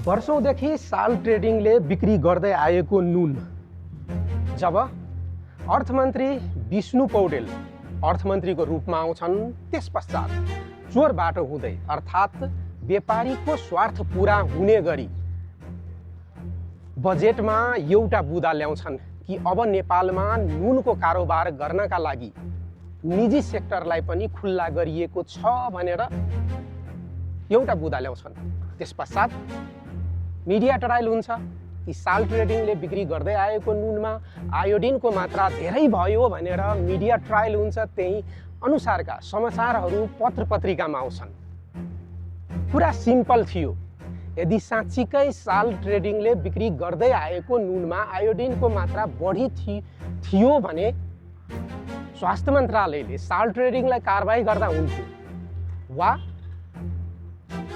वर्षौंदेखि साल ट्रेडिङले बिक्री गर्दै आएको नुन जब अर्थमन्त्री विष्णु पौडेल अर्थमन्त्रीको रूपमा आउँछन्, त्यसपश्चात चोर बाटो हुँदै अर्थात् व्यापारीको स्वार्थ पूरा हुने गरी बजेटमा एउटा बुँदा ल्याउँछन् कि अब नेपालमा नुनको कारोबार गर्नका लागि निजी सेक्टरलाई पनि खुल्ला गरिएको छ भनेर एउटा बुँदा ल्याउँछन्। त्यसपश्चात मिडिया ट्रायल हुन्छ कि साल ट्रेडिङले बिक्री गर्दै आएको नुनमा आयोडिनको मात्रा धेरै भयो भनेर मिडिया ट्रायल हुन्छ। त्यही अनुसारका समाचारहरू पत्र पत्रिकामा आउँछन्। कुरा सिम्पल थियो। यदि साँच्चीकै साल ट्रेडिङले बिक्री गर्दै आएको नुनमा आयोडिनको मात्रा बढी थियो भने स्वास्थ्य मन्त्रालयले साल ट्रेडिङलाई कारबाही गर्दा हुन्थ्यो वा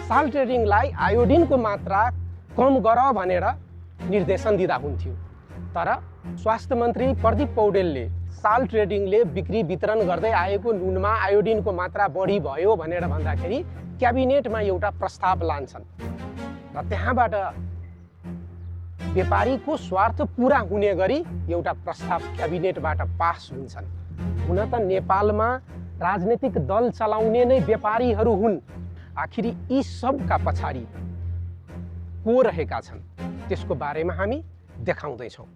साल ट्रेडिङलाई आयोडिनको मात्रा कम गर भनेर निर्देशन दिँदा हुन्थ्यो। तर स्वास्थ्य मन्त्री प्रदीप पौडेलले साल ट्रेडिङले बिक्री वितरण गर्दै आएको नुनमा आयोडिनको मात्रा बढी भयो भनेर भन्दाखेरि क्याबिनेटमा एउटा प्रस्ताव लान्छन् र त्यहाँबाट व्यापारीको स्वार्थ पूरा हुने गरी एउटा प्रस्ताव क्याबिनेटबाट पास हुन्छन्। हुन त नेपालमा राजनीतिक दल चलाउने नै व्यापारीहरू हुन्। आखिर यी सबका पछाडि को रहेका छन् त्यसको बारेमा हामी देखाउँदैछौँ।